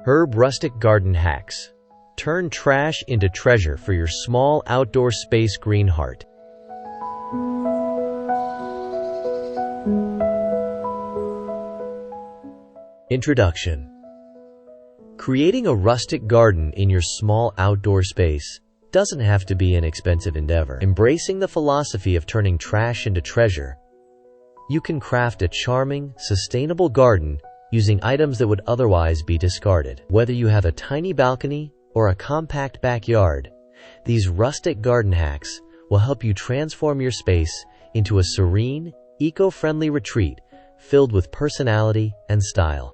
Herb Rustic Garden Hacks. Turn trash into treasure for your small outdoor space green heart. Introduction. Creating a rustic garden in your small outdoor space doesn't have to be an expensive endeavor. Embracing the philosophy of turning trash into treasure, you can craft a charming, sustainable garden using items that would otherwise be discarded. Whether you have a tiny balcony or a compact backyard, these rustic garden hacks will help you transform your space into a serene, eco-friendly retreat filled with personality and style.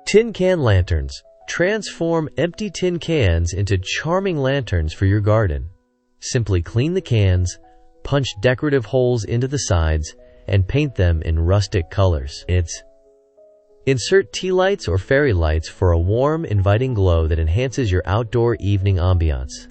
Tin can lanterns. Transform empty tin cans into charming lanterns for your garden. Simply clean the cans, punch decorative holes into the sides, and paint them in rustic colors. Insert tea lights or fairy lights for a warm, inviting glow that enhances your outdoor evening ambiance.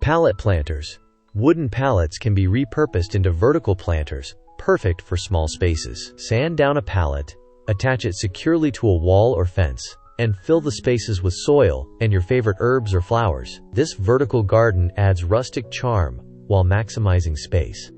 Pallet planters. Wooden pallets can be repurposed into vertical planters, perfect for small spaces. Sand down a pallet, attach it securely to a wall or fence, and fill the spaces with soil and your favorite herbs or flowers. This vertical garden adds rustic charm while maximizing space.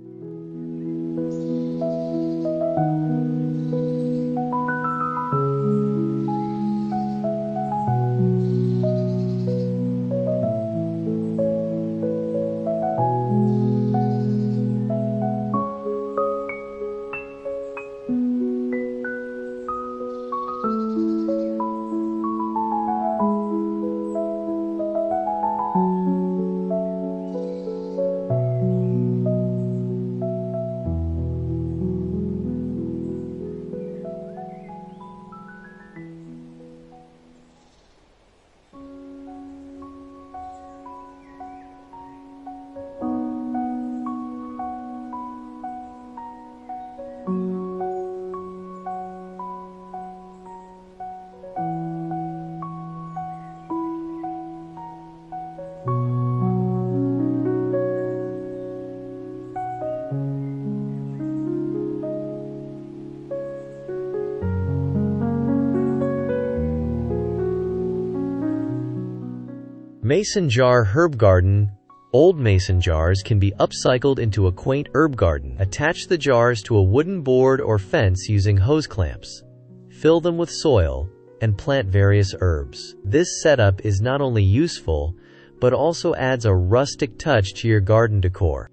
Mason jar herb garden. Old mason jars can be upcycled into a quaint herb garden. Attach the jars to a wooden board or fence using hose clamps. Fill them with soil and plant various herbs. This setup is not only useful, but also adds a rustic touch to your garden decor.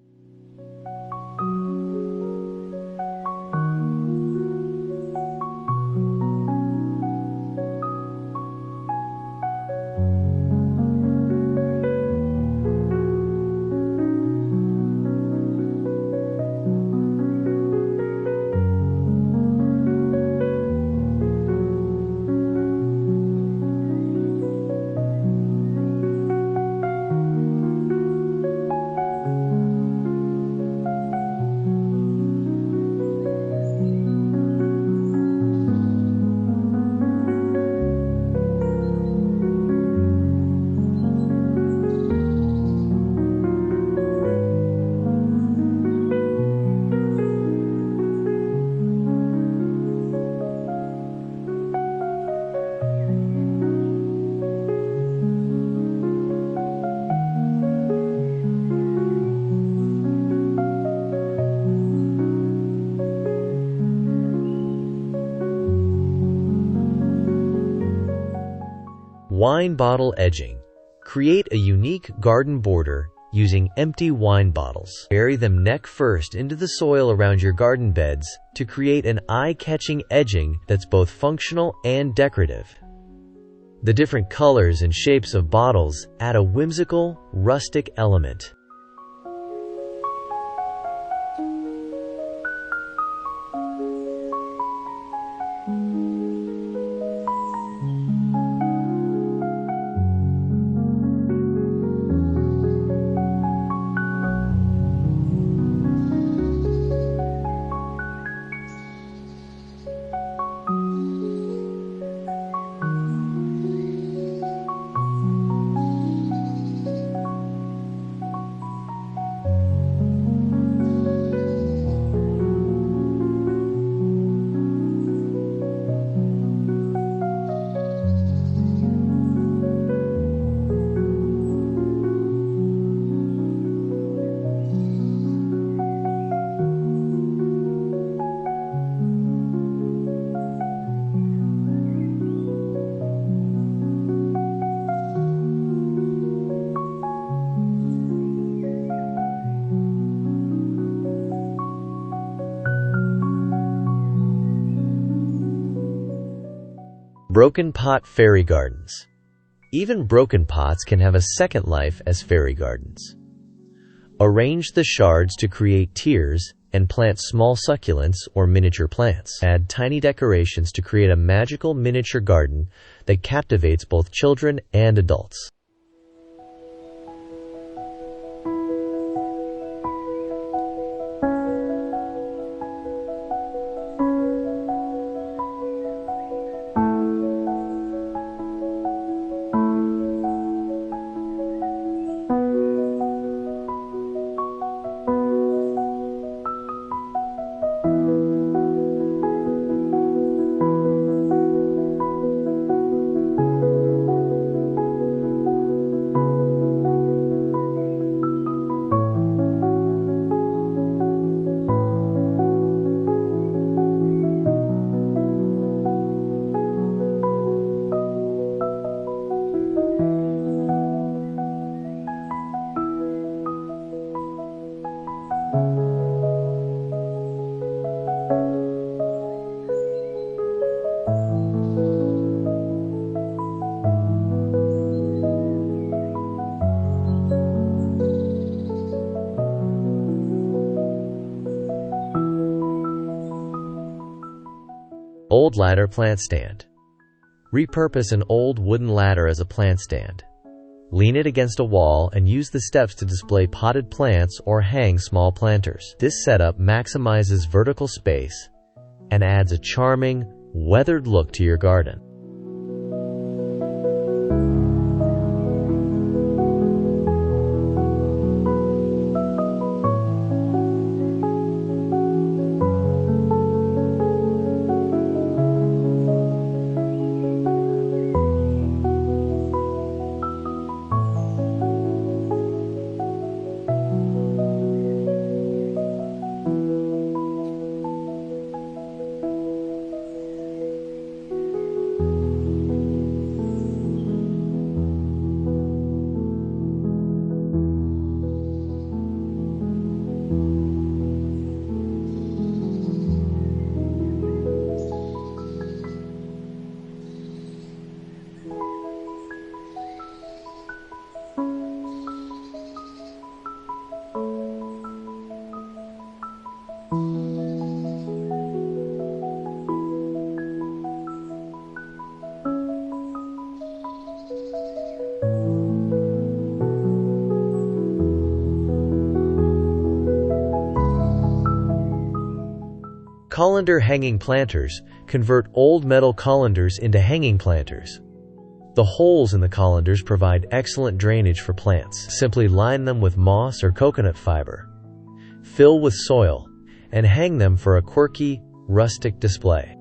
Wine bottle edging. Create a unique garden border using empty wine bottles. Bury them neck first into the soil around your garden beds to create an eye-catching edging that's both functional and decorative. The different colors and shapes of bottles add a whimsical, rustic element. Broken pot fairy gardens. Even broken pots can have a second life as fairy gardens. Arrange the shards to create tiers and plant small succulents or miniature plants. Add tiny decorations to create a magical miniature garden that captivates both children and adults. Old ladder plant stand. Repurpose an old wooden ladder as a plant stand. Lean it against a wall and use the steps to display potted plants or hang small planters. This setup maximizes vertical space and adds a charming, weathered look to your garden. Colander hanging planters convert old metal colanders into hanging planters. The holes in the colanders provide excellent drainage for plants. Simply line them with moss or coconut fiber, fill with soil, and hang them for a quirky, rustic display.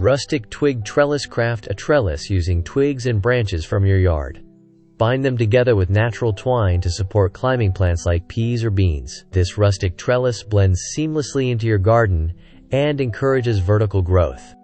Rustic Twig Trellis. Craft a trellis using twigs and branches from your yard. Bind them together with natural twine to support climbing plants like peas or beans. This rustic trellis blends seamlessly into your garden and encourages vertical growth.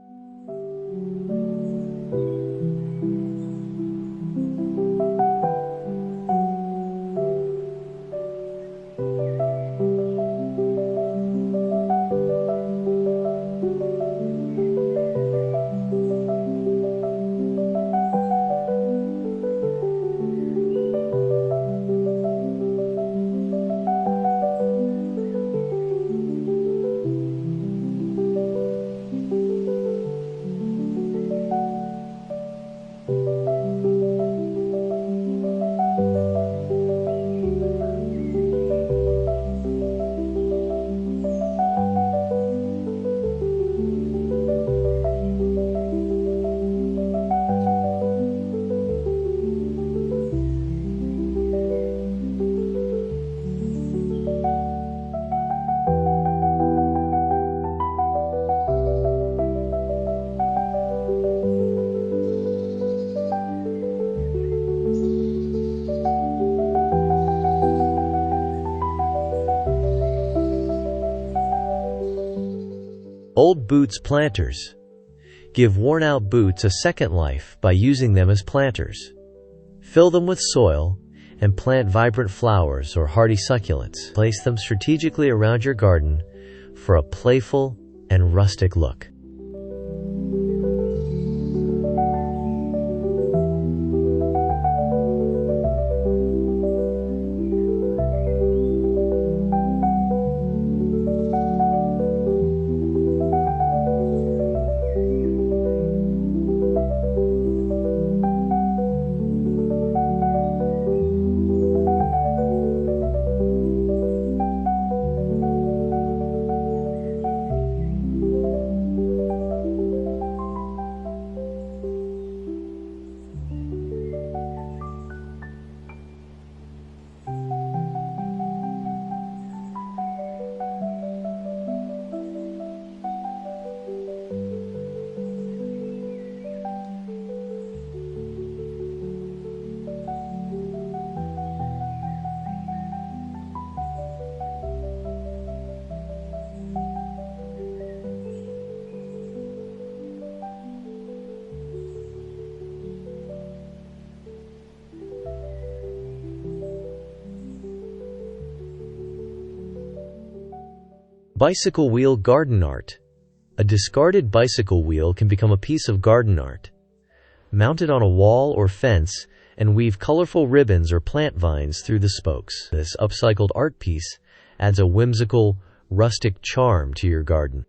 Old boots planters. Give worn-out boots a second life by using them as planters. Fill them with soil and plant vibrant flowers or hardy succulents. Place them strategically around your garden for a playful and rustic look. Bicycle wheel garden art. A discarded bicycle wheel can become a piece of garden art. Mount it on a wall or fence and weave colorful ribbons or plant vines through the spokes. This upcycled art piece adds a whimsical, rustic charm to your garden.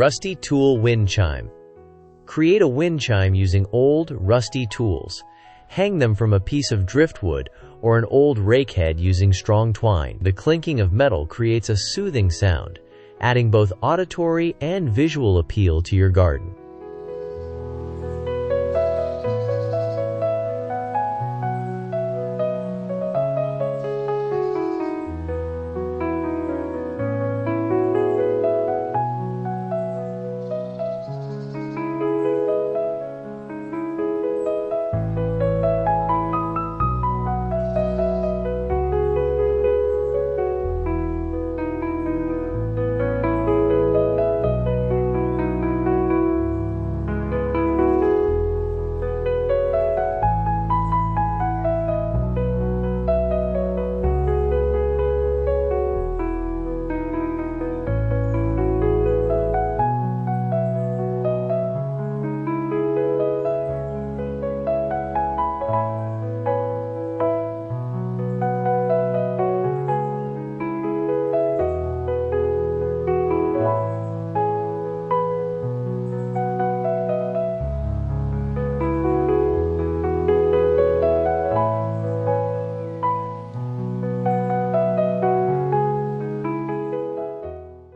Rusty Tool Wind Chime. Create a wind chime using old, rusty tools. Hang them from a piece of driftwood or an old rake head using strong twine. The clinking of metal creates a soothing sound, adding both auditory and visual appeal to your garden.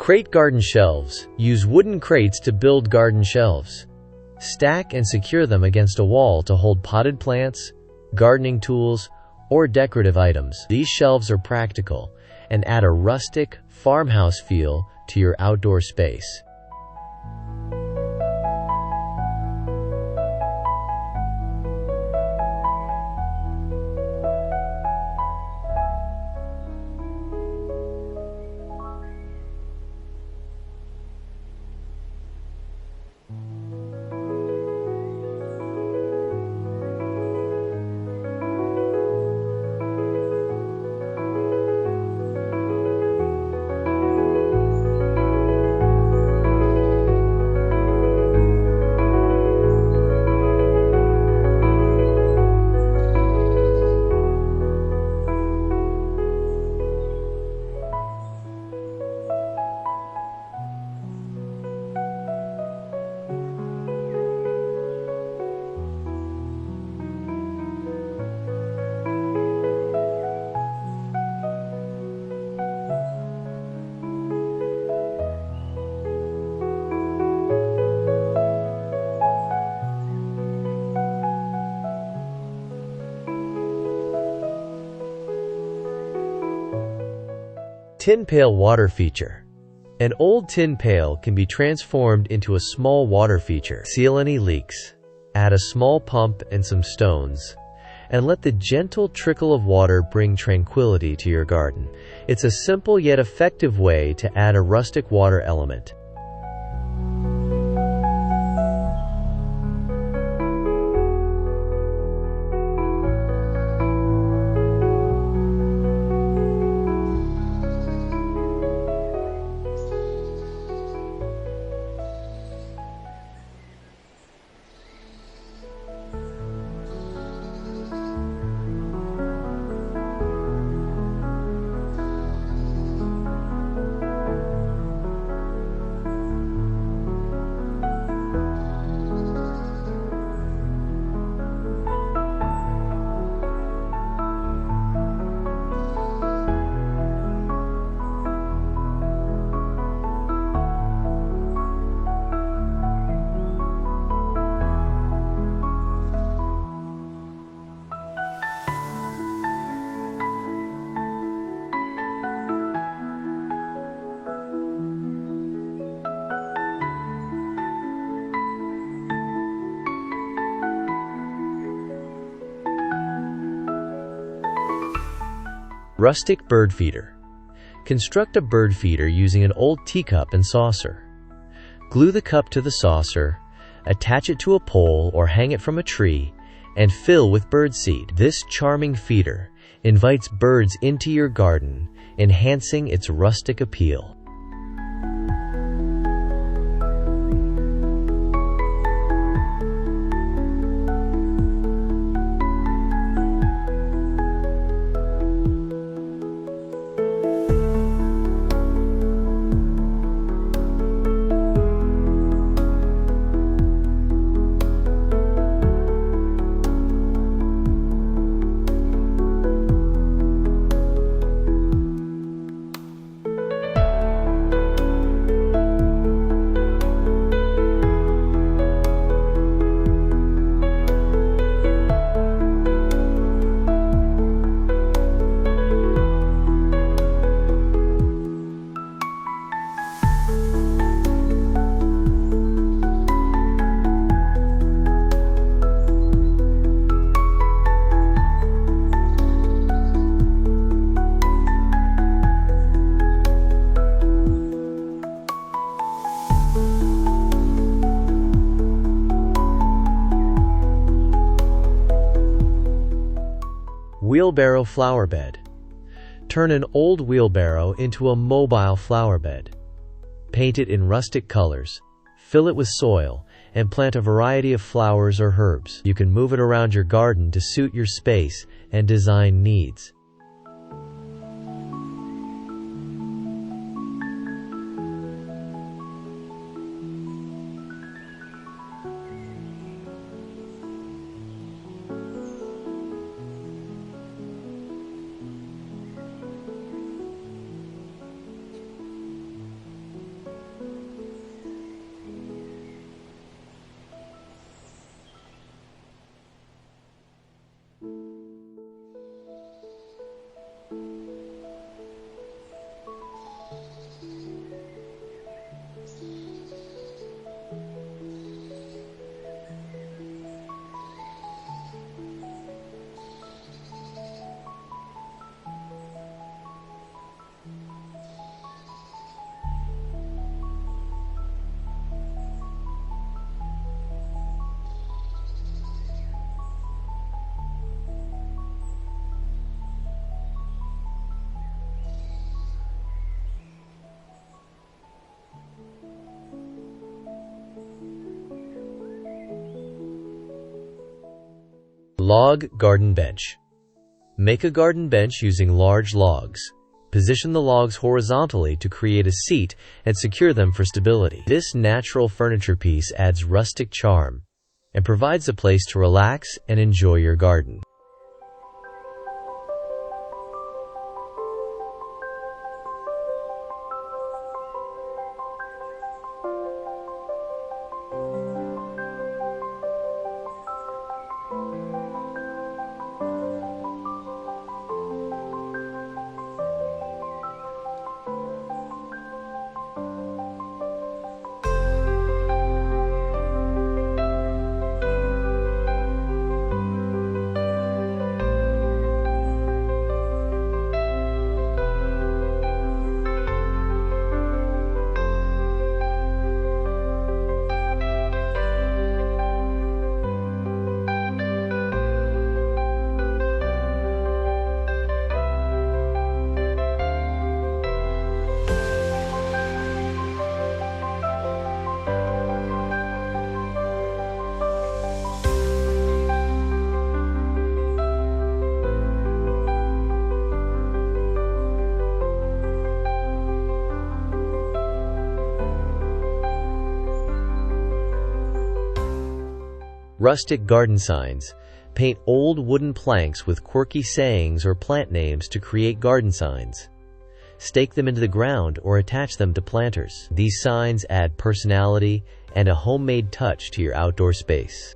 Crate garden shelves. Use wooden crates to build garden shelves. Stack and secure them against a wall to hold potted plants, gardening tools, or decorative items. These shelves are practical and add a rustic, farmhouse feel to your outdoor space. Tin pail water feature. An old tin pail can be transformed into a small water feature. Seal any leaks. Add a small pump and some stones, and let the gentle trickle of water bring tranquility to your garden. It's a simple yet effective way to add a rustic water element. Rustic bird feeder. Construct a bird feeder using an old teacup and saucer. Glue the cup to the saucer, attach it to a pole or hang it from a tree, and fill with birdseed. This charming feeder invites birds into your garden, enhancing its rustic appeal. Wheelbarrow Flower Bed. Turn an old wheelbarrow into a mobile flower bed. Paint it in rustic colors, fill it with soil, and plant a variety of flowers or herbs. You can move it around your garden to suit your space and design needs. Log garden bench. Make a garden bench using large logs. Position the logs horizontally to create a seat and secure them for stability. This natural furniture piece adds rustic charm and provides a place to relax and enjoy your garden. Rustic garden signs. Paint old wooden planks with quirky sayings or plant names to create garden signs. Stake them into the ground or attach them to planters. These signs add personality and a homemade touch to your outdoor space.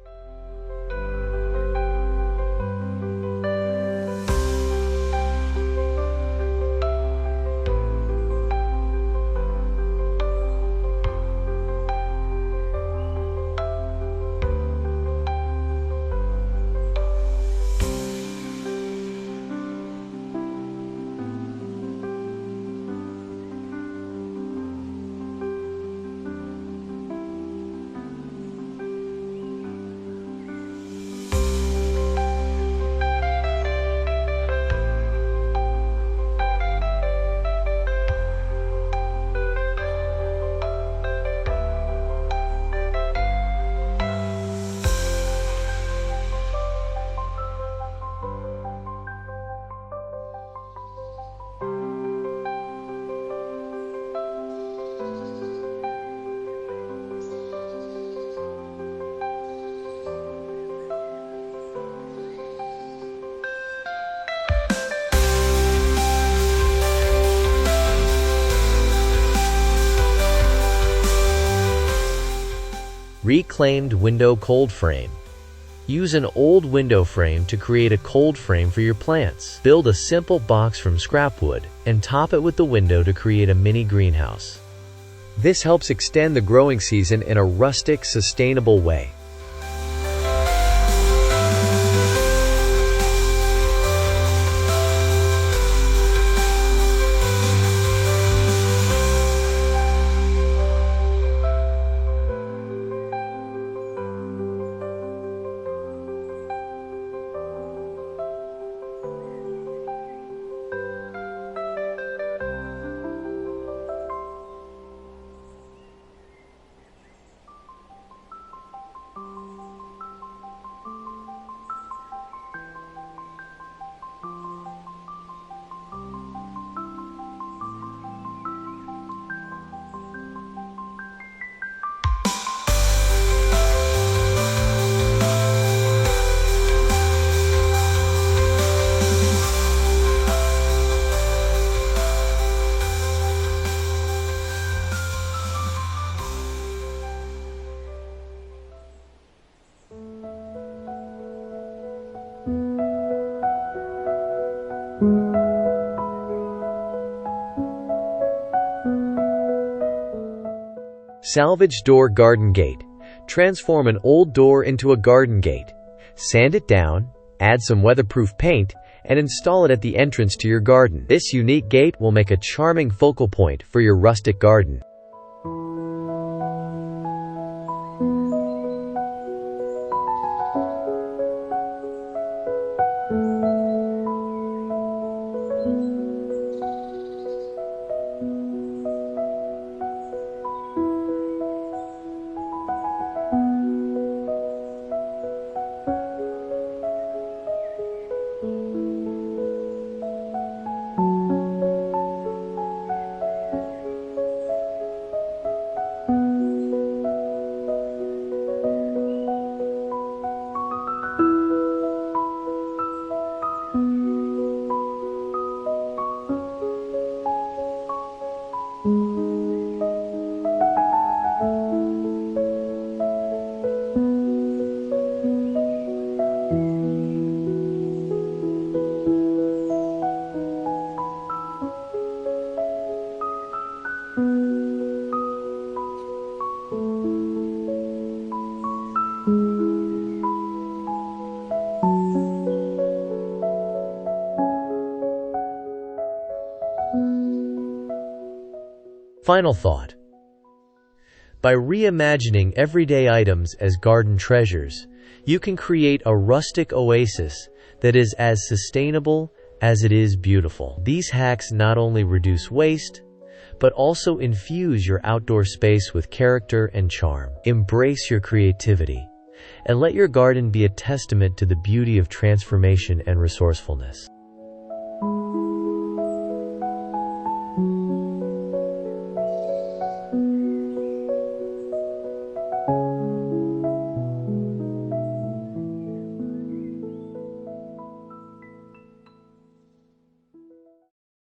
Reclaimed window cold frame. Use an old window frame to create a cold frame for your plants. Build a simple box from scrap wood and top it with the window to create a mini greenhouse. This helps extend the growing season in a rustic, sustainable way. Salvaged door garden gate. Transform an old door into a garden gate. Sand it down, add some weatherproof paint, and install it at the entrance to your garden. This unique gate will make a charming focal point for your rustic garden. Final thought. By reimagining everyday items as garden treasures, you can create a rustic oasis that is as sustainable as it is beautiful. These hacks not only reduce waste, but also infuse your outdoor space with character and charm. Embrace your creativity, and let your garden be a testament to the beauty of transformation and resourcefulness.